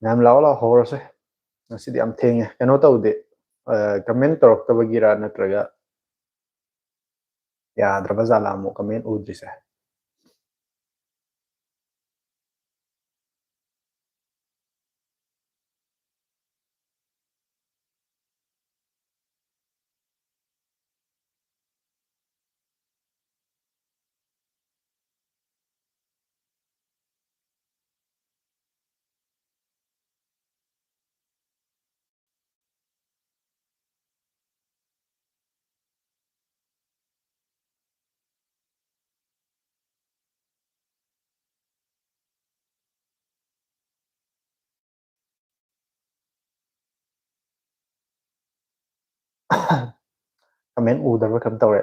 ꯃꯌꯥꯝ ꯂꯥꯛꯑꯣ ꯂꯥꯛꯑꯣ ꯍꯧꯔꯁꯦ ꯉꯁꯤꯗꯤ ꯌꯥꯝ ꯊꯦꯡꯉꯦ ꯀꯩꯅꯣ ꯇꯧꯗꯦ ꯀꯃꯦꯟ ꯇꯧꯔꯛꯇꯕꯒꯤꯔ ꯅꯠꯇ꯭ꯔꯒ ꯌꯥꯗ꯭ꯔꯕ ꯖꯥꯠꯂꯥ ꯑꯃꯨꯛ ꯀꯃꯦꯟ ꯎꯗ꯭ꯔꯤꯁꯦ ꯀꯃꯦꯟ ꯎꯗꯕ꯭ꯔꯥ ꯀꯩꯅꯣ ꯇꯧꯔꯦ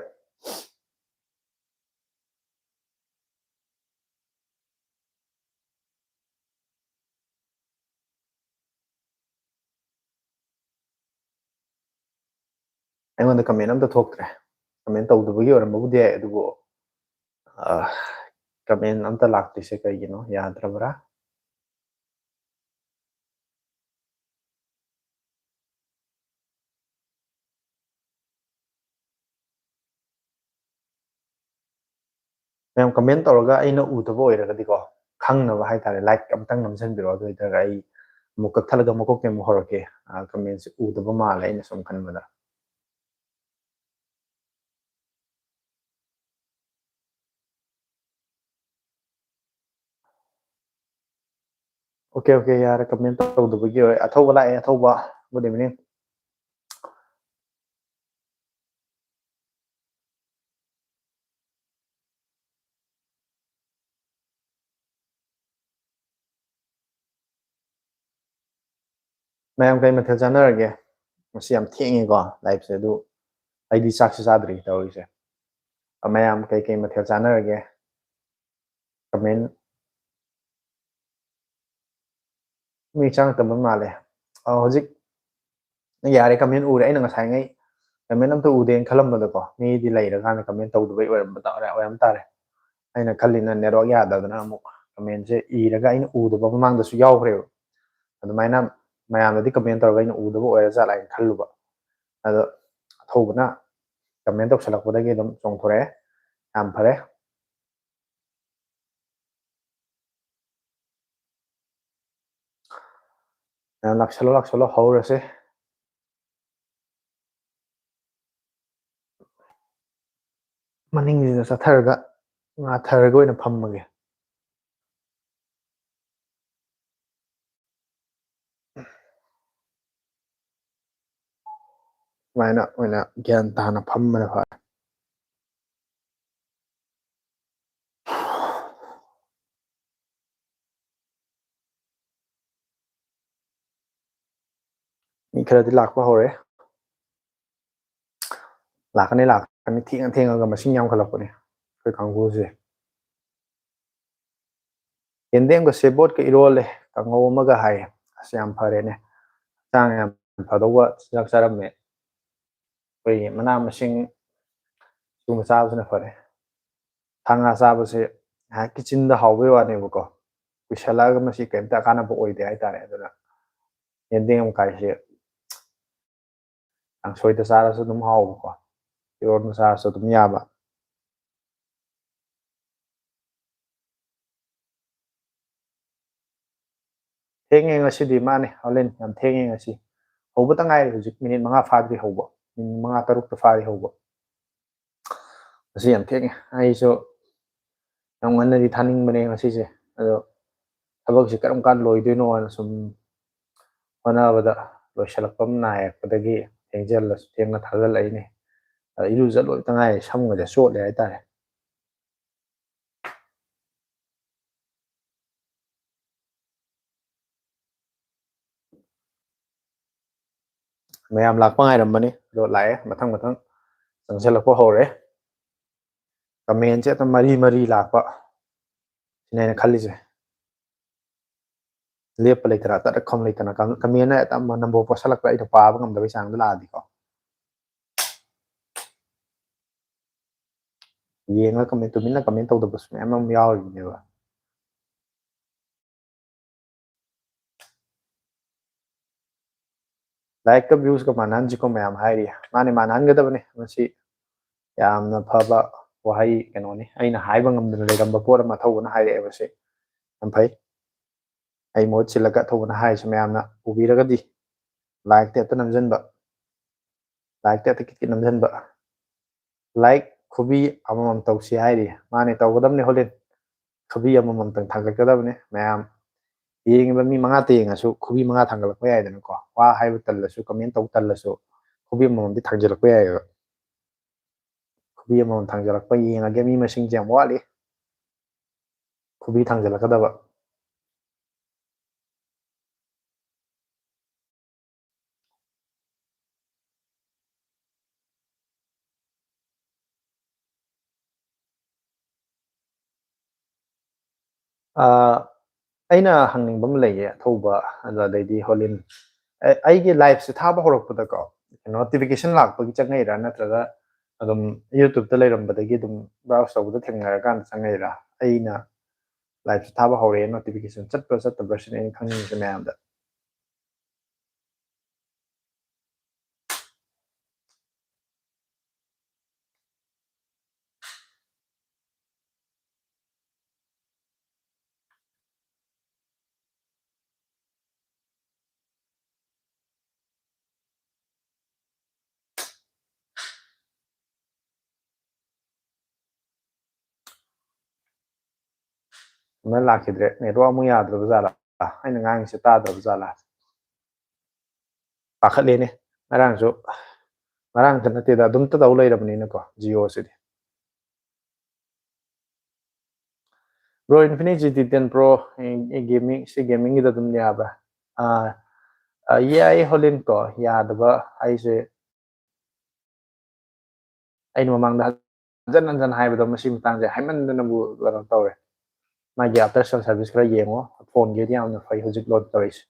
ꯑꯩꯉꯣꯟꯗ ꯀꯃꯦꯟ ꯑꯝꯇ ꯊꯣꯛꯇ꯭ꯔꯦ ꯀꯃꯦꯟ ꯇꯧꯗꯕꯒꯤ ꯑꯣꯏꯔꯝꯕꯕꯨꯗꯤ ꯌꯥꯏ ꯑꯗꯨꯕꯨ ꯀꯃꯦꯟ ꯑꯝꯇ ꯂꯥꯛꯇ꯭ꯔꯤꯁꯦ ꯀꯩꯒꯤꯅꯣ ꯌꯥꯗ꯭ꯔꯕ꯭ꯔꯥ ꯃꯌꯥꯝ ꯀꯃꯦꯟ ꯇꯧꯔꯒ ꯑꯩꯅ ꯎꯗꯕ ꯑꯣꯏꯔꯒꯗꯤꯀꯣ ꯈꯪꯅꯕ ꯍꯥꯏꯇꯥꯔꯦ ꯂꯥꯏꯛ ꯑꯝꯇꯪ ꯅꯝꯁꯤꯟꯕꯤꯔꯣ ꯑꯗꯨ ꯑꯣꯏꯇꯥꯔꯒ ꯑꯩ ꯑꯃꯨꯛ ꯀꯛꯊꯠꯂꯒ ꯃꯀꯣꯛꯇꯩ ꯑꯃꯨꯛ ꯍꯧꯔꯛꯀꯦ ꯀꯃꯦꯟꯁꯦ ꯎꯗꯕ ꯃꯥꯜꯂꯦ ꯑꯩꯅ ꯁꯨꯝ ꯈꯟꯕꯗ ꯑꯣꯀꯦ ꯑꯣꯀꯦ ꯌꯥꯔꯦ ꯀꯃꯦꯟ ꯇꯧꯗꯕꯒꯤ ꯑꯣꯏꯔꯦ ꯑꯊꯧꯕ ꯂꯥꯛꯑꯦ ꯑꯊꯧꯕ ꯒꯨꯗ ꯏꯚꯤꯅꯤꯡ ꯃꯌꯥꯝ ꯀꯩ ꯃꯊꯦꯜ ꯆꯥꯟꯅꯔꯒꯦ ꯉꯁꯤ ꯌꯥꯝ ꯊꯦꯡꯉꯦꯀꯣ ꯂꯥꯏꯐꯁꯦ ꯑꯗꯨ ꯑꯩꯗꯤ ꯆꯥꯛꯁꯨ ꯆꯥꯗ꯭ꯔꯤ ꯇꯧꯔꯤꯁꯦ ꯃꯌꯥꯝ ꯀꯩ ꯃꯊꯦꯜ ꯆꯥꯟꯅꯔꯒꯦ ꯀꯃꯦꯟ ꯃꯤ ꯆꯪꯉꯛꯇꯕ ꯃꯥꯜꯂꯦ ꯍꯧꯖꯤꯛ ꯌꯥꯔꯦ ꯀꯃꯦꯟ ꯎꯔꯦ ꯑꯩꯅ ꯉꯁꯥꯏꯉꯩ ꯀꯃꯦꯟ ꯑꯝꯇ ꯎꯗꯦꯅ ꯈꯜꯂꯝꯕꯗꯀꯣ ꯃꯤꯗꯤ ꯂꯩꯔꯀꯥꯟꯗ ꯀꯃꯦꯟ ꯇꯧꯗꯕꯩ ꯑꯣꯏꯔꯝ ꯇꯥꯔꯦ ꯑꯩꯅ ꯈꯜꯂꯤꯅ ꯅꯦꯠꯋꯥꯛ ꯌꯥꯗꯗꯅ ꯑꯃꯨꯛ ꯀꯃꯦꯟꯁꯦ ꯏꯔꯒ ꯑꯩꯅ ꯎꯗꯕ ꯃꯃꯥꯡꯗꯁꯨ ꯌꯥꯎꯈ꯭ꯔꯦꯕ ꯑꯗꯨꯃꯥꯏꯅ ꯃꯌꯥꯝꯅꯗꯤ ꯀꯃꯦꯟ ꯇꯧꯔꯒ ꯑꯩꯅ ꯎꯗꯕ ꯑꯣꯏꯔ ꯖꯥꯠꯂ ꯍꯥꯏꯅ ꯈꯜꯂꯨꯕ ꯑꯗꯣ ꯑꯊꯧꯕꯅ ꯀꯃꯦꯟ ꯇꯧꯁꯜꯂꯛꯄꯗꯒꯤ ꯑꯗꯨꯝ ꯆꯣꯡꯊꯣꯔꯛꯑꯦ ꯌꯥꯝ ꯐꯔꯦ ꯂꯥꯛꯁꯜꯂꯣ ꯂꯥꯛꯁꯜꯂꯣ ꯍꯧꯔꯁꯦ ꯃꯅꯤꯡꯁꯤꯗ ꯆꯠꯊꯔꯒ ꯉꯥꯊꯔꯒ ꯑꯣꯏꯅ ꯐꯝꯃꯒꯦ ꯁꯨꯃꯥꯏꯅ ꯑꯣꯏꯅ ꯒ꯭ꯌꯥꯟ ꯇꯥꯅ ꯐꯝꯕꯅ ꯐꯔꯦ ꯃꯤ ꯈꯔꯗꯤ ꯂꯥꯛꯄ ꯍꯧꯔꯦ ꯂꯥꯛꯀꯅꯤ ꯂꯥꯛꯀꯅꯤ ꯊꯦꯡꯉ ꯊꯦꯡꯉꯒ ꯃꯁꯤꯡ ꯌꯥꯝꯈꯠꯂꯛꯄꯅꯦ ꯑꯩꯈꯣꯏ ꯀꯥꯡꯕꯨꯁꯦ ꯌꯦꯟꯗꯦꯝꯒ ꯁꯦꯕꯣꯠꯀ ꯏꯔꯣꯜꯂꯦ ꯀꯥꯡꯉꯧ ꯑꯃꯒ ꯍꯥꯏꯌꯦ ꯑꯁ ꯌꯥꯝ ꯐꯔꯦꯅꯦ ꯍꯛꯆꯥꯡ ꯌꯥꯝ ꯐꯗꯧꯕ ꯆꯤꯟꯖꯥꯛ ꯆꯥꯔꯝꯃꯦ ꯑꯩꯈꯣꯏꯒꯤ ꯃꯅꯥ ꯃꯁꯤꯡ ꯁꯤꯒꯨꯝꯕ ꯆꯥꯕꯁꯤꯅ ꯐꯔꯦ ꯁꯥ ꯉꯥ ꯆꯥꯕꯁꯦ ꯉꯥꯏꯍꯥꯛꯀꯤ ꯆꯤꯟꯗ ꯍꯥꯎꯕꯩ ꯋꯥꯅꯦꯕꯀꯣ ꯀꯨꯏꯁꯜꯂꯛꯑꯒ ꯃꯁꯤ ꯀꯩꯝꯇ ꯀꯥꯟꯅꯕ ꯑꯣꯏꯗꯦ ꯍꯥꯏꯇꯥꯔꯦ ꯑꯗꯨꯅ ꯌꯦꯟꯗꯦꯝ ꯀꯥꯏꯁꯦ ꯀꯥꯡꯁꯣꯏꯗ ꯆꯥꯔꯁꯨ ꯑꯗꯨꯝ ꯍꯥꯎꯕꯀꯣ ꯏꯔꯣꯟꯕ ꯆꯥꯔꯁꯨ ꯑꯗꯨꯝ ꯌꯥꯕ ꯊꯦꯡꯉꯦ ꯉꯁꯤꯗꯤ ꯃꯥꯅꯦ ꯍꯣꯂꯦꯟ ꯌꯥꯝ ꯊꯦꯡꯉꯦ ꯉꯁꯤ ꯍꯧꯕꯇ ꯉꯥꯏꯔꯤ ꯍꯧꯖꯤꯛ ꯃꯤꯅꯤꯠ 5 ꯐꯥꯗ꯭ꯔꯤ ꯍꯧꯕ ꯃꯤꯅꯤꯠ 5 ꯇꯔꯨꯛꯇ ꯐꯥꯔꯤ ꯍꯧꯕ ꯉꯁꯤ ꯌꯥꯝ ꯊꯦꯡꯉꯦ ꯑꯩꯁꯨ ꯌꯥꯝ ꯉꯟꯅꯗꯤ ꯊꯥꯅꯤꯡꯕꯅꯦ ꯉꯁꯤꯁꯦ ꯑꯗꯣ ꯊꯕꯛꯁꯦ ꯀꯔꯝ ꯀꯥꯟ ꯂꯣꯏꯗꯣꯏꯅꯣꯅ ꯁꯨꯝ ꯍꯣꯠꯅꯕꯗ ꯂꯣꯏꯁꯤꯜꯂꯛꯄ ꯅꯥꯏꯔꯛꯄꯗꯒꯤ ꯊꯦꯡꯖꯤꯜꯂꯁꯨ ꯊꯦꯡꯅ ꯊꯥꯖꯤꯜꯂꯛꯏꯅꯦ ꯏꯔꯨꯖ ꯂꯣꯏꯕꯇ ꯉꯥꯏꯔꯤ ꯁꯝꯒꯁꯦ ꯆꯣꯠꯂꯦ ꯍꯥꯏꯇꯥꯔꯦ ꯃꯌꯥꯝ ꯂꯥꯛꯄ ꯉꯥꯏꯔꯝꯕꯅꯤ ꯑꯗꯣ ꯂꯥꯛꯑꯦ ꯃꯊꯪ ꯃꯊꯪ ꯆꯪꯁꯤꯜꯂꯛꯄ ꯍꯧꯔꯦ ꯀꯃꯦꯟꯁꯦ ꯑꯗꯨꯝ ꯃꯔꯤ ꯃꯔꯤ ꯂꯥꯛꯄ ꯁꯤꯅ ꯑꯩꯅ ꯈꯜꯂꯤꯁꯦ ꯂꯦꯞꯄ ꯂꯩꯇꯅ ꯇꯠꯈꯝ ꯂꯩꯇꯅ ꯀꯃꯦꯟꯅ ꯅꯝꯕꯔ ꯄꯣꯠꯁꯤꯜꯂꯛꯄ ꯑꯩꯅ ꯄꯥꯕ ꯉꯝꯗꯕꯩ ꯆꯥꯡꯗ ꯂꯥꯛꯑꯗꯤꯀꯣ ꯌꯦꯡꯉꯒ ꯀꯃꯦꯟ ꯇꯨꯃꯤꯟꯅ ꯀꯃꯦꯟ ꯇꯧꯗꯕꯁꯨ ꯃꯌꯥꯝ ꯑꯃ ꯌꯥꯎꯔꯤꯕꯅꯦꯕ लाइक का व्यूज का मानहन को मैम हाई माने मानहनगदबने मसी यामना फबा वहाई कनोनी अइना हाइबा ngamdana लेरंबा पोर अमा थौबना हाइरेबसे यम फै ai mo chilaga thobana hai se मैमना उबीरगदी लाइक ते त नमजनबा लाइक ते त कित नमजनबा लाइक खुबी अमम तौसी हाइरी माने तौगदमने होलेन खुबी अमम तंग थागलकदबने मैम येंगिबा मी मंगा तेंगासु खुबी मंगा थांगलकपा याइदनको वा हाइबा तल्लसु कमेंट तौ तल्लसु खुबी अमम दि थांगलकपा याइबा खुबी अमम थांगलकपा येंगागे मी मसिंग जाम वाली खुबी थांगलकदबा अꯩꯅ ꯍꯪꯅꯤꯡꯕ ꯑꯃ ꯂꯩꯌꯦ ꯊꯧꯕ ꯑꯗꯩꯗꯤ ꯍꯣꯂꯤꯟ ꯑꯩꯒꯤ ꯂꯥꯏꯐꯁꯦ ꯊꯥꯕ ꯍꯧꯔꯛꯄꯗꯀꯣ ꯅꯣꯇꯤꯐꯤꯀꯦꯁꯟ ꯂꯥꯛꯄꯒꯤ ꯆꯪꯉꯛꯏꯔꯥ ꯅꯠꯇ꯭ꯔꯒ ꯑꯗꯨꯝ ꯌꯨꯇ꯭ꯌꯨꯕꯇ ꯂꯩꯔꯝꯕꯗꯒꯤ ꯑꯗꯨꯝ ꯕ꯭ꯔꯥꯎꯁ ꯇꯧꯕꯗ ꯊꯦꯡꯅꯔꯀꯥꯟꯗ ꯆꯪꯉꯛꯏꯔꯥ ꯑꯩꯅ ꯂꯥꯏꯐꯁꯦ ꯊꯥꯕ ꯍꯧꯔꯛꯑꯦ ꯅꯣꯇꯤꯐꯤꯀꯦꯁꯟ ꯆꯠꯄ꯭ꯔꯥ ꯆꯠꯇꯕ꯭ꯔꯥ ꯁꯤꯅ ꯑꯩꯅ ꯈꯪꯅꯤꯡꯉꯤꯁꯦ ꯃꯌꯥꯝꯗ ꯑꯃ ꯂꯥꯛꯈꯤꯗ꯭ꯔꯦ ꯅꯦꯠꯋꯥꯛ ꯑꯃꯨꯛ ꯌꯥꯗ꯭ꯔꯕ ꯖꯥꯠꯂꯥ ꯑꯩꯅ ꯉꯥꯡꯉꯤꯁꯦ ꯇꯥꯗ꯭ꯔꯕ ꯖꯥꯠꯂꯥ ꯄꯥꯈꯠꯂꯦꯅꯦ ꯉꯔꯥꯡꯁꯨ ꯉꯔꯥꯡꯇ ꯅꯠꯇꯦꯗ ꯑꯗꯨꯝꯇ ꯇꯧ ꯂꯩꯔꯕꯅꯤꯅꯀꯣ ꯖꯤꯑꯣꯁꯤꯗꯤ bro infinite GT10 Pro gaming से गेमिंग की तुम याबा ये आई होलिन को यादबा आइसे ꯑꯩꯅ ꯃꯃꯥꯡꯗ ꯍꯟꯖꯟ ꯍꯟꯖꯟ ꯍꯥꯏꯕꯗꯣ ꯃꯁꯤ ꯃꯇꯥꯡꯁꯦ ꯍꯥꯏꯃꯟꯗꯅꯕꯨ ꯀꯩꯅꯣ ꯇꯧꯔꯦ ꯃꯥꯒꯤ ꯑꯥꯐꯇꯔ ꯁꯦꯜ ꯁꯥꯔꯚꯤꯁ ꯈꯔ ꯌꯦꯡꯉꯣ ꯐꯣꯟꯒꯤꯗꯤ ꯌꯥꯝꯅ ꯐꯩ ꯍꯧꯖꯤꯛ ꯂꯣꯟ ꯇꯧꯔꯤꯁꯦ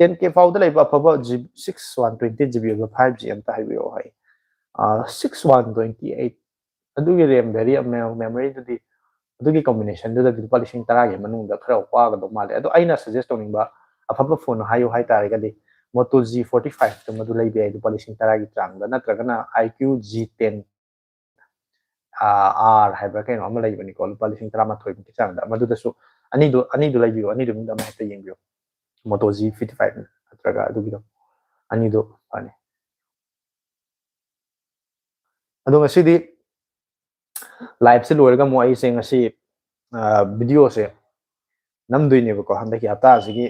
10K ꯐꯥꯎꯗ ꯂꯩꯕ ꯑꯐꯕ 6120 GB ꯑꯣꯏꯕ 5G ꯑꯝꯇ ꯍꯥꯏꯕꯤꯔꯛꯑꯣ ꯍꯥꯏ 6128 ꯑꯗꯨꯒꯤ ꯔꯦꯝ ꯚꯦꯔꯤ ꯃꯦꯃꯣꯔꯤꯗꯨꯗꯤ ꯑꯗꯨꯒꯤ ꯀꯣꯝꯕꯤꯅꯦꯁꯟꯗꯨꯗꯗꯤ ꯂꯨꯄꯥ 10,000ꯒꯤ ꯃꯅꯨꯡꯗ ꯈꯔ ꯋꯥꯒꯗꯧ ꯃꯥꯜꯂꯦ ꯑꯗꯣ ꯑꯩꯅ ꯁꯖꯦꯁ ꯇꯧꯅꯤꯡꯕ ꯑꯐꯕ ꯐꯣꯟ ꯍꯥꯏꯌꯨ ꯍꯥꯏꯇꯥꯔꯒꯗꯤ Moto G45 ꯃꯗꯨ ꯂꯩꯕ ꯌꯥꯏ ꯂꯨꯄꯥ 10,000ꯒꯤ ꯆꯥꯡꯗ ꯅꯠꯇ꯭ꯔꯒꯅ IQ G10 R ꯍꯥꯏꯕ꯭ꯔꯥ ꯀꯩꯅꯣ ꯑꯃ ꯂꯩꯕꯅꯤꯀꯣ ꯂꯨꯄꯥ 13,000ꯃꯨꯛꯀꯤ ꯆꯥꯡꯗ ꯃꯗꯨꯗꯁꯨ ꯑꯅꯤꯗꯨ ꯂꯩꯕꯤꯌꯣ ꯑꯅꯤꯗꯨ ꯃꯅꯨꯡꯗ ꯑꯃ ꯍꯦꯛꯇ ꯌꯦꯡꯕꯤꯌꯣ Moto G55 ꯅꯠꯇ꯭ꯔꯒ ꯑꯗꯨꯒꯤꯗꯣ ꯑꯅꯤꯗꯨ ꯐꯅꯤ ꯑꯗꯣ ꯉꯁꯤꯗꯤ ꯂꯥꯏꯚꯁꯦ ꯂꯣꯏꯔꯒ ꯑꯃꯨꯛ ꯑꯩꯁꯦ ꯉꯁꯤ ꯚꯤꯗꯤꯑꯣꯁꯦ ꯅꯝꯗꯣꯏꯅꯦꯕꯀꯣ ꯍꯟꯗꯛꯀꯤ ꯍꯞꯇꯥꯁꯤꯒꯤ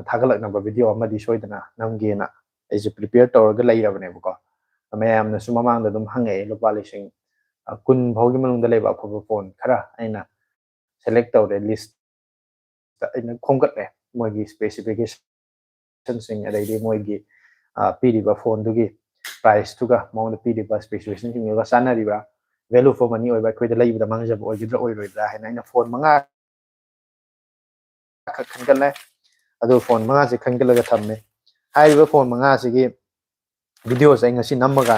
ꯊꯥꯒꯠꯂꯛꯅꯕ ꯚꯤꯗꯤꯑꯣ ꯑꯃꯗꯤ ꯁꯣꯏꯗꯅ ꯅꯝꯒꯦꯅ ꯑꯩꯁꯦ ꯄ꯭ꯔꯤꯄꯦꯌꯔ ꯇꯧꯔꯒ ꯂꯩꯔꯕꯅꯦꯕꯀꯣ ꯃꯌꯥꯝꯅꯁꯨ ꯃꯃꯥꯡꯗ ꯑꯗꯨꯝ ꯍꯪꯉꯛꯑꯦ ꯂꯨꯄꯥ 10,000 ꯐꯥꯎꯒꯤ ꯃꯅꯨꯡꯗ ꯂꯩꯕ ꯑꯐꯕ ꯐꯣꯟ ꯈꯔ ꯑꯩꯅ ꯁꯦꯂꯦꯛ ꯇꯧꯔꯦ ꯂꯤꯁꯇ ꯑꯩꯅ ꯈꯣꯝꯒꯠꯂꯦ ꯃꯣꯏꯒꯤ ꯁ꯭ꯄꯦꯁꯤꯐꯤꯀꯦꯁꯟꯁꯤꯡ ꯑꯗꯩꯗꯤ ꯃꯣꯏꯒꯤ ꯄꯤꯔꯤꯕ ꯐꯣꯟꯗꯨꯒꯤ ꯄ꯭ꯔꯥꯏꯁꯇꯨꯒ ꯃꯉꯣꯟꯗ ꯄꯤꯔꯤꯕ ꯁ꯭ꯄꯦꯁꯤꯐꯤꯀꯦꯁꯟꯁꯤꯡꯗꯨꯒ ꯆꯥꯟꯅꯔꯤꯕ꯭ꯔꯥ ꯚꯦꯂꯨ ꯐꯣꯔ ꯃꯅꯤ ꯑꯣꯏꯕ ꯑꯩꯈꯣꯏꯗ ꯂꯩꯕꯗ ꯃꯥꯡꯖꯕ ꯑꯣꯏꯒꯗ꯭ꯔꯥ ꯑꯣꯏꯔꯣꯏꯗ꯭ꯔꯥ ꯍꯥꯏꯅ ꯑꯩꯅ ꯐꯣꯟ 5 खत खनगल अदु फोन 5 से खनगल थम्मे हाइबा फोन 5 सिगी वीडियो से ngasi nammaga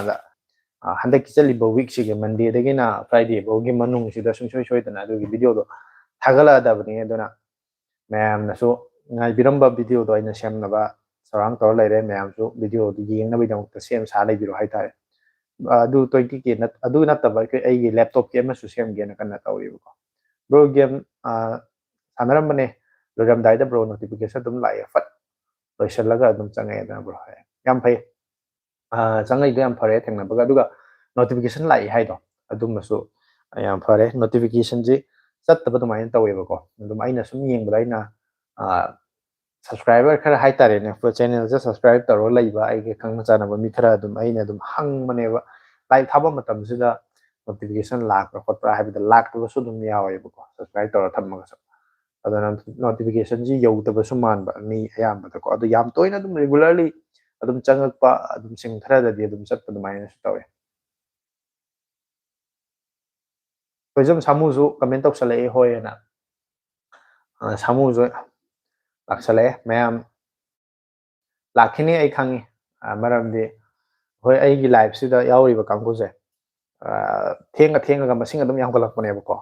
हंदक चलिब वीक सिगे मंडे दगिना फ्राइडे बोगी मनुंग सिदा सुंसोय सोयदना अदुगी वीडियो दो थागला दबनी अदुना मैमनसु ngai biramba video do aina semnaba sarang tor leire मैमसु वीडियो दु yengnaba idamukta sem sa leibiro haitare adu 20K nat adu nataba ke ai laptop ke ma su sem gena kana tawribo bro game sanarambane loramdaida bro notification dum lai fat loisalaga dum changai da bro yam phai changai do yam phare thengna baga duga notification lai hai do adum masu yam phare notification ji chattaba dum ain tawe ba ko dum aina sum yeng bra aina subscriber khara hai tare ne pro channel ja subscribe taro lai ba ai ke khang chana ba mi khara dum aina dum hang mane ba lai thaba matam sida notification lak ra khot pra hai ba lak to su dum yawe ba ko subscribe taro thamma ga adana notification ji yauta su man ba mi ayam ba ko adu yam toina dum regularly adum changak pa adum sing khara da di adum chat pa dum ayna su tawe koijam samu su comment tok sale hoy na samu su laksale mayam lakhini ai khangi maram de hoy ai gi live sida yauri ba kangku se thenga ga masing adum yam galak pane ba ko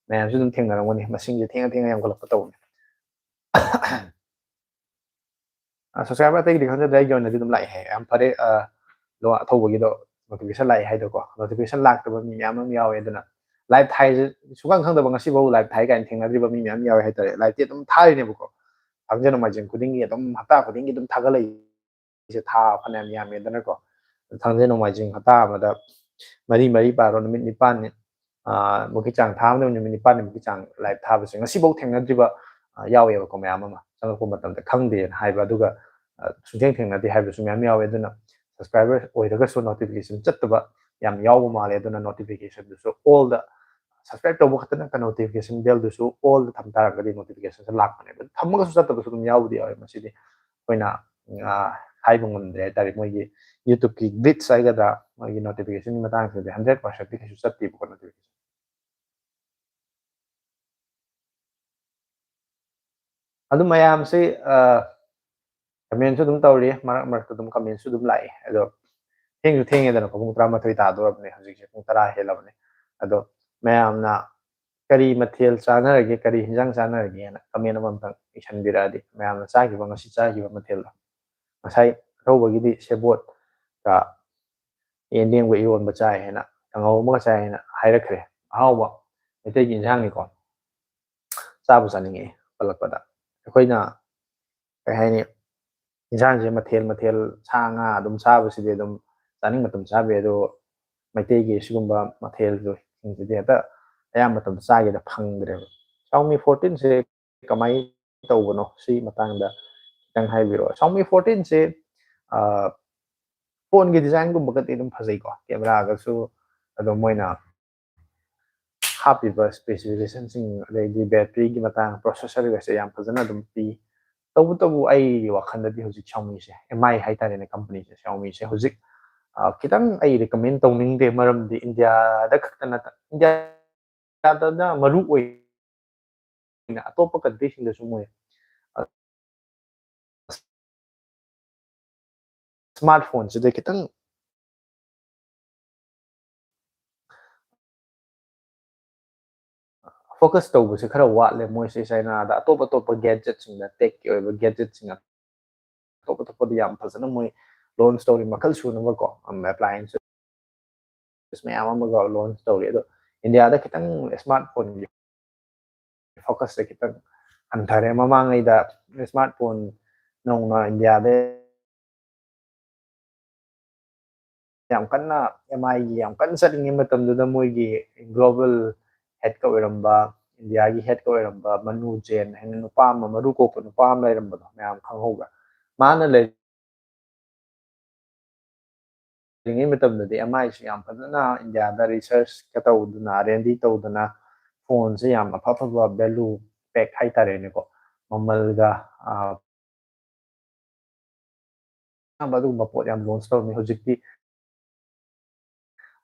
mayam su dum thenga rangoni masing ji thenga yam galak pa taw subscriber ꯑꯇꯩꯒꯤꯗꯤ ꯈꯪꯖꯗ꯭ꯔꯦ ꯑꯩꯒꯤ ꯑꯣꯏꯅꯗꯤ ꯑꯗꯨꯝ ꯂꯥꯛꯑꯦ ꯌꯥꯝ ꯐꯔꯦ ꯂꯣ ꯑꯊꯧꯕꯒꯤꯗꯣ notification ꯂꯥꯛꯑꯦ ꯍꯥꯏꯗꯣꯀꯣ notification ꯂꯥꯛꯇꯕ ꯃꯤ ꯃꯌꯥꯝ ꯑꯃ ꯌꯥꯎꯋꯦ ꯑꯗꯨꯅ ꯂꯥꯏꯚ ꯊꯥꯏꯁꯦ ꯁꯨꯈꯪ ꯈꯪꯗꯕ ꯉꯁꯤꯐꯥꯎ ꯂꯥꯏꯚ ꯊꯥꯏ ꯀꯥꯏꯅ ꯊꯦꯡꯅꯗ꯭ꯔꯤꯕ ꯃꯤ ꯃꯌꯥꯝ ꯌꯥꯎꯋꯦ ꯍꯥꯏꯇꯥꯔꯦ ꯂꯥꯏꯚꯇꯤ ꯑꯗꯨꯝ ꯊꯥꯔꯤꯅꯦꯕꯀꯣ ꯊꯥꯡꯖ ꯅꯣꯡꯃꯥꯏꯖꯤꯡ ꯈꯨꯗꯤꯡꯒꯤ ꯑꯗꯨꯝ ꯍꯞꯇꯥ ꯈꯨꯗꯤꯡꯒꯤ ꯑꯗꯨꯝ ꯊꯥꯒꯠꯂꯛꯏꯁꯦ ꯊꯥ ꯐꯅꯌꯥꯝ ꯌꯥꯝꯃꯦꯗꯅꯀꯣ ꯊꯥꯡꯖ ꯅꯣꯡꯃꯥꯏꯖꯤꯡ ꯍꯞꯇꯥ ꯑꯃꯗ ꯃꯔꯤ ꯄꯥꯔꯣ ꯅꯨꯃꯤꯠ ꯅꯤꯄꯥꯟꯅꯤ ꯃꯨꯛꯀꯤ ꯆꯥꯡ ꯊꯥ ꯑꯃꯗ ꯅꯨꯃꯤꯠ ꯅꯤꯄꯥꯟꯅꯤꯃꯨꯛꯀꯤ ꯆꯥꯡ ꯂꯥꯏꯚ ꯊꯥꯕꯁꯦ ꯉꯁꯤꯐꯥꯎ ꯊꯦꯡꯅꯗ꯭ꯔꯤꯕ ꯌꯥꯎꯋꯦꯕꯀꯣ ꯃꯌꯥꯝ ꯑꯃ ꯆꯪꯉꯛꯄ ꯃꯇꯝꯗ ꯈꯪꯗꯦꯅ ꯍꯥꯏꯕ ꯑꯗꯨꯒ ꯁꯨꯡꯊꯦꯡ ꯊꯦꯡꯅꯗꯦ ꯍꯥꯏꯕꯁꯨ ꯃꯌꯥꯝ ꯌꯥꯎꯋꯦ ꯑꯗꯨꯅ ꯁꯕꯁꯀ꯭राꯏꯕꯔ ꯑꯣꯏꯔꯒꯁꯨ ꯅꯣꯇꯤꯐꯤꯀꯦꯁꯟ ꯆꯠꯇꯕ ꯌꯥꯝ ꯌꯥꯎꯕ ꯃꯥꯜꯂꯦ ꯑꯗꯨꯅ ꯅꯣꯇꯤꯐꯤꯀꯦꯁꯟꯗꯨꯁꯨ ꯑꯣꯜꯗ ꯁꯕꯁꯀ꯭राꯏꯕ ꯇꯧꯕ ꯈꯛꯇ ꯅꯠꯇꯅ ꯅꯣꯇꯤꯐꯤꯀꯦꯁꯟ ꯕꯦꯜꯗꯨꯁꯨ ꯑꯣꯜꯗ ꯊꯝ ꯇꯥꯔꯒꯗꯤ ꯅꯣꯇꯤꯐꯤꯀꯦꯁꯟꯁꯦ ꯂꯥꯛꯄꯅꯦꯕ ꯊꯝꯃꯒꯁꯨ ꯆꯠꯇꯕꯁꯨ ꯑꯗꯨꯝ ꯌꯥꯎꯕꯗꯤ ꯌꯥꯎꯋꯦ ꯃꯁꯤꯗꯤ ꯑꯩꯈꯣꯏꯅ ꯍꯥꯏꯕ ꯉꯝꯗ꯭ꯔꯦ ꯍꯥꯏꯇꯥꯔꯦ ꯃꯣꯏꯒꯤ ꯌꯨꯇꯨꯕꯀꯤ ꯒ꯭ꯂꯤꯠꯁ ꯍꯥꯏꯒꯗ꯭ꯔꯥ ꯃꯣꯏꯒꯤ ꯅꯣꯇꯤꯐꯤꯀꯦꯁꯟꯒꯤ ꯃꯇꯥꯡꯁꯤꯗꯤ 100%ꯗꯤ ꯀꯩꯁꯨ ꯆꯠꯇꯦꯕꯀꯣ ꯅꯣꯇꯤꯐꯤꯀꯦꯁꯟ ꯑꯗꯨ ꯃꯌꯥꯝꯁꯦ ꯀꯃꯦꯟꯁꯨ ꯑꯗꯨꯝ ꯇꯧꯔꯤ ꯃꯔꯛ ꯃꯔꯛꯇ ꯑꯗꯨꯝ ꯀꯃꯦꯟꯁꯨ ꯑꯗꯨꯝ ꯂꯥꯛꯑꯦ ꯑꯗꯣ ꯊꯦꯡꯁꯨ ꯊꯦꯡꯉꯦꯗꯅꯀꯣ ꯄꯨꯡ 12 ꯇꯥꯗꯣꯔꯕꯅꯦ ꯍꯧꯖꯤꯛꯁꯦ ꯄꯨꯡ 10 ꯍꯦꯜꯂꯕꯅꯦ ꯑꯗꯣ ꯃꯌꯥꯝꯅ ꯀꯔꯤ ꯃꯊꯦꯜ ꯆꯥꯅꯔꯒꯦ ꯀꯔꯤ ꯍꯤꯟꯖꯥꯡ ꯆꯥꯅꯔꯒꯦꯅ ꯀꯃꯦꯟ ꯑꯃꯃꯝꯇꯪ ꯏꯁꯟꯕꯤꯔꯛꯑꯗꯤ ꯃꯌꯥꯝꯅ ꯆꯥꯈꯤꯕ ꯉꯁꯤ ꯆꯥꯈꯤꯕ ꯃꯊꯦꯜꯗꯣ ꯉꯁꯥꯏ ꯑꯊꯧꯕꯒꯤꯗꯤ ꯁꯦꯕꯣꯠꯀ ꯌꯦꯟꯗꯦꯝꯒ ꯏꯔꯣꯟꯕ ꯆꯥꯏ ꯍꯥꯏꯅ ꯀꯥꯡꯍꯧ ꯑꯃꯒ ꯆꯥꯏ ꯍꯥꯏꯅ ꯍꯥꯏꯔꯛꯈ꯭ꯔꯦ ꯑꯍꯥꯎꯕ ꯃꯩꯇꯩꯒꯤ ꯏꯟꯁꯥꯡꯅꯤꯀꯣ ꯆꯥꯕꯨ ꯆꯥꯅꯤꯡꯉꯛꯑꯦ ꯄꯜꯂꯛꯄꯗ ꯑꯩꯈꯣꯏꯅ ꯀꯩ ꯍꯥꯏꯅꯤ ꯏꯟꯁꯥꯡꯁꯦ ꯃꯊꯦꯜ ꯃꯊꯦꯜ ꯁꯥ ꯉꯥ ꯑꯗꯨꯝ ꯆꯥꯕꯁꯤꯗꯤ ꯑꯗꯨꯝ ꯆꯥꯅꯤꯡ ꯃꯇꯝ ꯆꯥꯕ ꯌꯥꯏ ꯑꯗꯣ ꯃꯩꯇꯩꯒꯤ ꯁꯤꯒꯨꯝꯕ ꯃꯊꯦꯜꯁꯤꯡꯁꯤꯗꯤ ꯍꯦꯛꯇ ꯑꯌꯥꯝꯕ ꯃꯇꯝꯗ ꯆꯥꯒꯦꯗ ꯐꯪꯗ꯭ꯔꯦꯕ ꯁꯥꯎꯃꯤ 14ꯁꯦ ꯀꯃꯥꯏꯅ ꯇꯧꯕꯅꯣ ꯁꯤ ꯃꯇꯥꯡꯗ ꯈꯤꯇꯪ ꯍꯥꯏꯕꯤꯔꯛꯑꯣ ꯁꯥꯎꯃꯤ 14ꯁꯦ ꯐꯣꯟꯒꯤ ꯗꯤꯖꯥꯏꯟꯒꯨꯝꯕꯒꯗꯤ ꯑꯗꯨꯝ ꯐꯖꯩꯀꯣ ꯀꯦꯃꯦꯔꯥꯒꯁꯨ ꯑꯗꯨꯝ ꯃꯣꯏꯅ ꯍꯥꯞꯄꯤꯕ ꯏꯁꯄꯦꯁꯤꯐꯤꯀꯦꯁꯟꯁꯤꯡ ꯑꯗꯩꯗꯤ ꯕꯦꯇ꯭ꯔꯤꯒꯤ ꯃꯇꯥꯡ ꯄ꯭ꯔꯣꯁꯦꯁꯔꯒꯁꯦ ꯌꯥꯝ ꯐꯖꯅ ꯑꯗꯨꯝ ꯄꯤ ꯇꯧꯕꯇꯕꯨ ꯑꯩꯒꯤ ꯋꯥꯈꯜꯗꯗꯤ ꯍꯧꯖꯤꯛ ꯁꯥꯎꯃꯤꯁꯦ MI ꯍꯥꯏꯇꯥꯔꯦꯅꯦ ꯀꯝꯄꯅꯤꯁꯦ ꯁꯥꯎꯃꯤꯁꯦ ꯍꯧꯖꯤꯛ ꯈꯤꯇꯪ ꯑꯩ ꯔꯤꯀꯃꯦꯟ ꯇꯧꯅꯤꯡꯗꯦ ꯃꯔꯝꯗꯤ ꯏꯟꯗꯤꯌꯥꯗ ꯈꯛꯇ ꯅꯠꯇ ꯏꯟꯗꯤꯌꯥꯗꯅ ꯃꯔꯨ ꯑꯣꯏꯅ ꯑꯇꯣꯞꯄ ꯀꯟꯇ꯭ꯔꯤꯁꯤꯡꯗꯁꯨ ꯃꯣꯏ ꯁ꯭ꯃꯥꯔꯠ ꯐꯣꯟꯁꯤꯗ ꯈꯤꯇꯪ ꯐꯣꯀꯁ ꯇꯧꯕꯁꯦ ꯈꯔ ꯋꯥꯠꯂꯦ ꯃꯣꯏꯁꯦ ꯆꯥꯏꯅꯥꯗ ꯑꯇꯣꯞꯄ ꯒꯦꯖꯦꯠꯁꯤꯡꯗ ꯇꯦꯛꯀꯤ ꯑꯣꯏꯕ ꯒꯦꯖꯦꯠꯁꯤꯡ ꯑꯇꯣꯞꯄꯗꯤ ꯌꯥꯝ ꯐꯖꯅ ꯃꯣꯏ ꯂꯣꯟꯆ ꯇꯧꯔꯤ ꯃꯈꯜ ꯁꯨꯅꯕꯀꯣ ꯑꯦꯄ꯭ꯂꯥꯏꯌꯦꯟꯁ ꯃꯌꯥꯝ ꯑꯃꯒ ꯂꯣꯟꯆ ꯇꯧꯔꯤ ꯑꯗꯣ ꯏꯟꯗꯤꯌꯥꯗ ꯈꯤꯇꯪ ꯁ꯭ꯃꯥꯔꯠ ꯐꯣꯟꯒꯤ ꯐꯣꯀꯁꯁꯦ ꯈꯤꯇꯪ ꯍꯟꯊꯔꯦ ꯃꯃꯥꯡꯉꯩꯗ ꯁ꯭ꯃꯥꯔꯠ ꯐꯣꯟ ꯅꯧꯅ ꯏꯟꯗꯤꯌꯥꯗ ꯌꯥꯝ ꯀꯟꯅ MIꯒꯤ ꯌꯥꯝ ꯀꯟꯅ ꯆꯠꯂꯤꯉꯩ ꯃꯇꯝꯗꯨꯗ ꯃꯣꯏꯒꯤ ꯒ꯭ꯂꯣꯕal ꯍꯦꯗꯀ ꯑꯣꯏꯔꯝꯕ ꯏꯟꯗꯤꯌꯥꯒꯤ ꯍꯦꯗꯀ ꯑꯣꯏꯔꯝꯕ ꯃꯅꯨ ꯖꯦꯟ ꯍꯥꯏꯅ ꯅꯨꯄꯥ ꯑꯃ ꯃꯔꯨ ꯀꯣꯛꯄ ꯅꯨꯄꯥ ꯑꯃ ꯂꯩꯔꯝꯕꯗꯣ ꯃꯌꯥꯝ ꯈꯪꯍꯧꯕ꯭ꯔꯥ ꯃꯥꯅ ꯂꯩꯔꯤꯉꯩ ꯃꯇꯝꯗꯗꯤ MIꯁꯤ ꯌꯥꯝ ꯐꯖꯅ ꯏꯟꯗꯤꯌꯥꯗ ꯔꯤꯁꯔꯁꯀ ꯇꯧꯗꯅ R&D ꯇꯧꯗꯅ ꯐꯣꯟꯁꯦ ꯌꯥꯝ ꯑꯐꯕ ꯚꯦꯂꯨ ꯄꯦꯛ ꯍꯥꯏꯇꯥꯔꯦꯅꯦꯀꯣ ꯃꯃꯜꯒ ꯑꯗꯨꯒꯨꯝꯕ ꯄꯣꯠ ꯌꯥꯝ ꯂꯣꯟꯆ ꯇꯧꯔꯝꯃꯤ ꯍꯧꯖꯤꯛꯇꯤ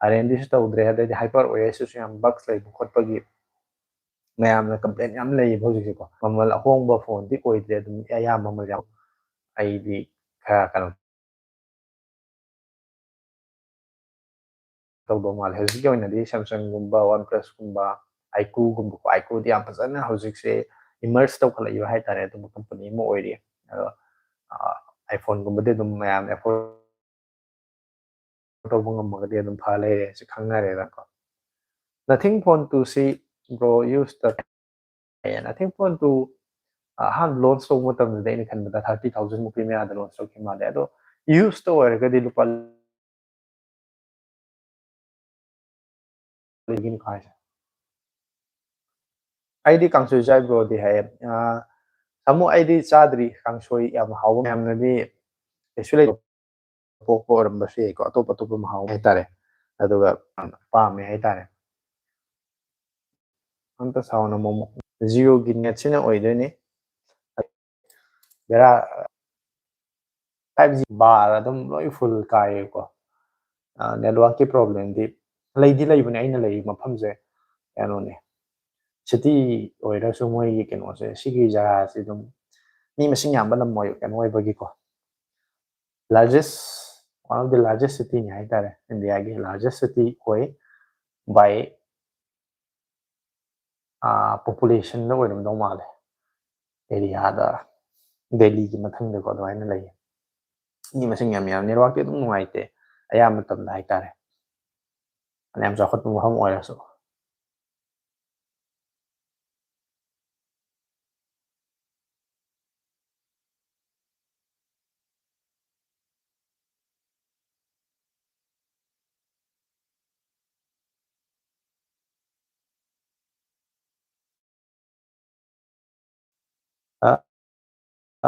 R&Dꯁꯨ ꯇꯧꯗ꯭ꯔꯦ ꯑꯗꯩꯗꯤ ꯍꯥꯏꯄꯔ OSꯁꯤꯁꯨ ꯌꯥꯝ ꯕꯛꯁ ꯂꯩꯕ ꯈꯣꯠꯄꯒꯤ ꯃꯌꯥꯝꯅ ꯀꯝꯄ꯭ꯂꯦꯟ ꯌꯥꯝ ꯂꯩꯌꯦꯕ ꯍꯧꯖꯤꯛꯁꯦꯀꯣ ꯃꯃꯜ ꯑꯍꯣꯡꯕ ꯐꯣꯟꯗꯤ ꯑꯣꯏꯗ꯭ꯔꯦ ꯑꯗꯨꯝ ꯑꯌꯥꯝꯕ ꯃꯃꯜ ꯌꯥꯝ ꯑꯩꯗꯤ ꯈꯔ ꯀꯩꯅꯣ ꯇꯧꯗꯧ ꯃꯥꯜꯂꯦ ꯍꯧꯖꯤꯛꯀꯤ ꯑꯣꯏꯅꯗꯤ ꯁꯦꯝꯁꯪꯒꯨꯝꯕ ꯋꯥꯟ ꯄ꯭ꯂꯁꯀꯨꯝꯕ ꯑꯥꯏꯀꯨꯒꯨꯝꯕꯀꯣ ꯑꯥꯏꯀꯨꯗꯤ ꯌꯥꯝ ꯐꯖꯅ ꯍꯧꯖꯤꯛꯁꯦ ꯏꯃꯔꯁ ꯇꯧꯈꯠꯂꯛꯏꯕ ꯍꯥꯏꯇꯥꯔꯦ ꯑꯗꯨꯝꯕ ꯀꯝꯄꯅꯤ ꯑꯃ ꯑꯣꯏꯔꯤ ꯑꯗꯣ ꯑꯥꯏꯐꯣꯟꯒꯨꯝꯕꯗꯤ ꯑꯗꯨꯝ ꯃꯌꯥꯝꯅ ꯑꯦꯐꯣꯔꯠ ꯇꯧꯕ ꯉꯝꯃꯒꯗꯤ ꯑꯗꯨꯝ ꯐ ꯂꯩꯔꯦ ꯁꯤ ꯈꯪꯅꯔꯦꯗꯀꯣ ꯅꯊꯤꯡ ꯐꯣꯟ ꯇꯨꯁꯤ ꯕ꯭ꯔꯣ ꯌꯨꯁ ꯅꯊꯤꯡ ꯐꯣꯟ ꯇꯨ ꯑꯍꯥꯟꯕ ꯂꯣꯟꯆ ꯇꯧꯕ ꯃꯇꯝꯗꯗꯤ ꯑꯩꯅ ꯈꯟꯕꯗ 30,000 ꯃꯨꯛꯀꯤ ꯃꯌꯥꯗ ꯂꯣꯟꯆ ꯇꯧꯈꯤ ꯃꯥꯜꯂꯦ ꯑꯗꯣ ꯌꯨꯁꯇ ꯑꯣꯏꯔꯒꯗꯤ ꯂꯨꯄꯥ ꯂꯩꯒꯤꯅꯤ ꯍꯥꯏꯁꯦ ꯑꯩꯗꯤ ꯀꯥꯡꯁꯣꯏ ꯆꯥꯏ ꯕ꯭ꯔꯣꯗꯤ ꯍꯥꯏꯌꯦ ꯁꯥꯃꯨ ꯑꯩꯗꯤ ꯆꯥꯗ꯭ꯔꯤ ꯀꯥꯡꯁꯣꯏ ꯌꯥꯝ ꯍꯥꯎꯕ ꯃꯌꯥꯝꯅꯗꯤ ꯀꯩꯁꯨ ꯂꯩ ꯄꯣꯛꯄ ꯑꯣꯏꯔꯝꯕꯁꯨ ꯌꯥꯏꯀꯣ ꯑꯇꯣꯞꯄ ꯃꯍꯥꯎ ꯍꯥꯏꯇꯥꯔꯦ ꯑꯗꯨꯒ ꯄꯥꯝꯃꯦ ꯍꯥꯏꯇꯥꯔꯦ ꯑꯝꯇ ꯁꯥꯎꯅ ꯃꯣꯃꯣ ꯖꯤꯑꯣꯒꯤ ꯅꯦꯠꯁꯤꯅ ꯑꯣꯏꯗꯣꯏꯅꯤ ꯕꯦꯔꯥ 5G ꯕꯥꯔ ꯑꯗꯨꯝ ꯂꯣꯏ ꯐꯨꯜ ꯀꯥꯏꯌꯦꯀꯣ ꯅꯦꯠꯋꯥꯔꯛꯀꯤ ꯄ꯭ꯔꯣꯕ꯭ꯂꯦꯝꯗꯤ ꯂꯩꯗꯤ ꯂꯩꯕꯅꯦ ꯑꯩꯅ ꯂꯩꯔꯤꯕ ꯃꯐꯝꯁꯦ ꯀꯩꯅꯣꯅꯦ ꯁꯤꯇꯤ ꯑꯣꯏꯔꯁꯨ ꯃꯣꯏꯒꯤ ꯀꯩꯅꯣꯁꯦ ꯁꯤꯒꯤ ꯖꯒꯥꯁꯤ ꯑꯗꯨꯝ ꯃꯤ ꯃꯁꯤꯡ ꯌꯥꯝꯕ ꯂꯝ ꯑꯣꯏ ꯀꯩꯅꯣ ꯑꯣꯏꯕꯒꯤꯀꯣ largest one of the largest ꯁꯤꯇꯤꯅꯤ ꯍꯥꯏꯇꯥꯔꯦ ꯏꯟꯗꯤꯌꯥꯒꯤ ꯂꯥꯔꯖꯦꯁ ꯁꯤꯇꯤ ꯑꯣꯏ ꯕꯥꯏ ꯄꯣꯄꯨꯂꯦꯁꯟꯗ ꯑꯣꯏꯔꯝꯗꯧ ꯃꯥꯜꯂꯦ ꯑꯦꯔꯤꯌꯥꯗ ꯗꯦꯜꯂꯤꯒꯤ ꯃꯊꯪꯗꯀꯣ ꯑꯗꯨꯃꯥꯏꯅ ꯂꯩꯌꯦ ꯃꯤ ꯃꯁꯤꯡ ꯌꯥꯝ ꯌꯥꯝ ꯅꯦꯠꯋꯥꯛꯇꯤ ꯑꯗꯨꯝ ꯅꯨꯡꯉꯥꯏꯇꯦ ꯑꯌꯥꯝꯕ ꯃꯇꯝꯗ ꯍꯥꯏꯇꯥꯔꯦ ꯌꯥꯝ ꯆꯥꯎꯈꯠꯄ ꯃꯐꯝ ꯑꯣꯏꯔꯁꯨ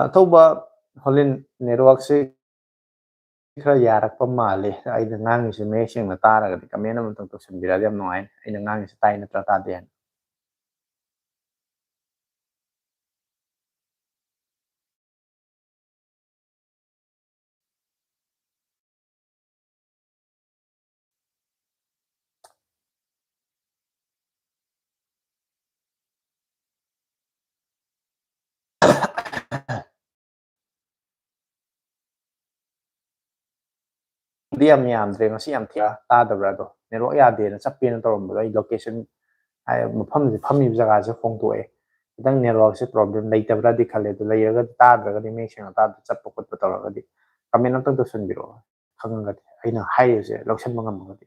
ꯑꯊꯧꯕ ꯍꯣꯂꯦꯟ ꯅꯦꯠꯋꯥꯛꯁꯦ ꯈꯔ ꯌꯥꯔꯛꯄ ꯃꯥꯜꯂꯦ ꯑꯩꯅ ꯉꯥꯡꯉꯤꯁꯦ ꯃꯌꯦꯛ ꯁꯦꯡꯅ ꯇꯥꯔꯒꯗꯤ ꯀꯃꯦꯟ ꯑꯃꯇꯪ ꯇꯧꯁꯟꯕꯤꯔꯛꯑꯗꯤ ꯌꯥꯝ ꯅꯨꯡꯉꯥꯏ ꯑꯩꯅ ꯉꯥꯡꯉꯤꯁꯦ ꯇꯥꯏ ꯅꯠꯇ꯭ꯔꯥ ꯇꯥꯗꯦ ꯍꯥꯏꯅ ꯗꯤ ꯌꯥꯝ ꯌꯥꯝꯗ꯭ꯔꯦ ꯉꯁꯤ ꯌꯥꯝ ꯊꯤꯔ ꯇꯥꯗꯕ꯭ꯔꯥ ꯑꯗꯣ ꯅꯦꯠꯋꯥꯛ ꯌꯥꯗꯦꯅ ꯆꯞꯄꯦꯅ ꯇꯧꯔꯝꯕꯗꯣ ꯑꯩ ꯂꯣꯀꯦꯁꯟ ꯃꯐꯝꯁꯦ ꯐꯝꯃꯤꯕ ꯖꯒꯥꯁꯦ ꯍꯣꯡꯗꯣꯛꯑꯦ ꯈꯤꯇꯪ ꯅꯦꯠꯋꯥꯛꯁꯦ ꯄ꯭ꯔꯣꯕ꯭ꯂꯦꯝ ꯂꯩꯇꯕ꯭ꯔꯥꯗꯤ ꯈꯜꯂꯦ ꯑꯗꯨ ꯂꯩꯔꯒꯗꯤ ꯇꯥꯗ꯭ꯔꯒꯗꯤ ꯃꯌꯦꯛ ꯁꯦꯡꯅ ꯇꯥꯗ ꯆꯠꯄ ꯈꯣꯠꯄ ꯇꯧꯔꯒꯗꯤ ꯀꯃꯦꯟ ꯑꯝꯇꯪ ꯇꯧꯁꯟꯕꯤꯔꯛꯑꯣ ꯈꯪꯉꯒꯗꯤ ꯑꯩꯅ ꯍꯥꯏꯔꯤꯕꯁꯦ ꯂꯧꯁꯟꯕ ꯉꯝꯃꯒꯗꯤ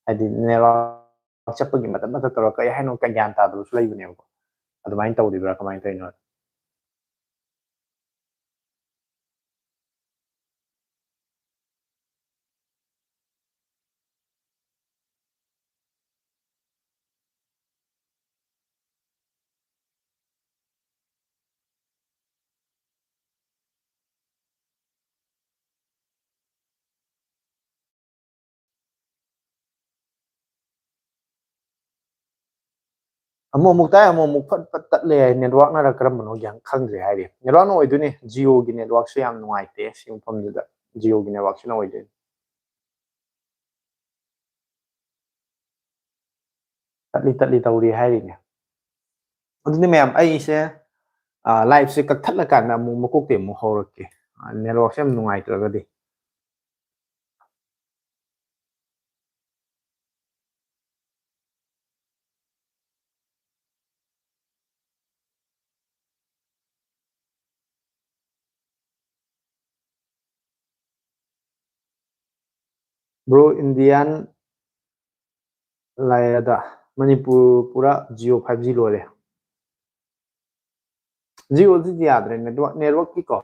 ꯍꯥꯏꯗꯤ ꯅꯦꯠꯋꯥꯛ ꯆꯠꯄꯒꯤ ꯃꯇꯝ ꯃꯇꯝ ꯇꯧꯔꯒ ꯀꯩ ꯍꯥꯏꯅꯣ ꯒ꯭ꯌꯥꯟ ꯇꯥꯗꯕꯁꯨ ꯂꯩꯕꯅꯦꯕꯀꯣ ꯑꯗꯨꯃꯥꯏꯅ ꯇꯧꯔꯤꯕ꯭ꯔꯥ ꯀꯃꯥꯏꯅ ꯇꯧꯔꯤꯅꯣ ꯑꯃꯨꯛ ꯑꯃꯨꯛ ꯇꯥꯏ ꯑꯃꯨꯛ ꯑꯃꯨꯛ ꯐꯠ ꯐꯠ ꯇꯠꯂꯦ ꯍꯥꯏ ꯅꯦꯠꯋꯥꯛꯅꯔ ꯀꯔꯝꯕꯅꯣ ꯒ꯭ꯌꯥꯟ ꯈꯪꯗ꯭ꯔꯦ ꯍꯥꯏꯔꯤ ꯅꯦꯠꯋꯥꯛꯅ ꯑꯣꯏꯗꯣꯏꯅꯤ ꯖꯤꯑꯣꯒꯤ ꯅꯦꯠꯋꯥꯛꯁꯦ ꯌꯥꯝ ꯅꯨꯡꯉꯥꯏꯇꯦ ꯁꯤ ꯃꯐꯝꯗꯨꯗ ꯖꯤꯑꯣꯒꯤ ꯅꯦꯠꯋꯥꯛꯁꯤꯅ ꯑꯣꯏꯗꯣꯏꯅꯤ ꯇꯠꯂꯤ ꯇꯠꯂꯤ ꯇꯧꯔꯤ ꯍꯥꯏꯔꯤꯅꯦ ꯑꯗꯨꯅꯤ ꯃꯌꯥꯝ ꯑꯩꯁꯦ ꯂꯥꯏꯐꯁꯦ ꯀꯛꯊꯠꯂꯀꯥꯟꯗ ꯑꯃꯨꯛ ꯃꯀꯣꯛꯇꯤ ꯑꯃꯨꯛ ꯍꯧꯔꯛꯀꯦ ꯅꯦꯠꯋꯥꯛꯁꯦ ꯌꯥꯝ ꯅꯨꯡꯉꯥꯏꯇ꯭ꯔꯒꯗꯤ ꯕ꯭ꯔꯣ ꯏꯟꯗꯤꯌꯥꯟ ꯂꯥꯏꯔꯗ ꯃꯅꯤꯄꯨꯔ ꯄꯨꯔꯥ ꯖꯤꯑꯣ 5G ꯂꯣꯏꯔꯦ ꯖꯤꯑꯣꯗꯤ ꯌꯥꯗ꯭ꯔꯦ ꯅꯦꯠꯋꯥꯛꯀꯤꯀꯣ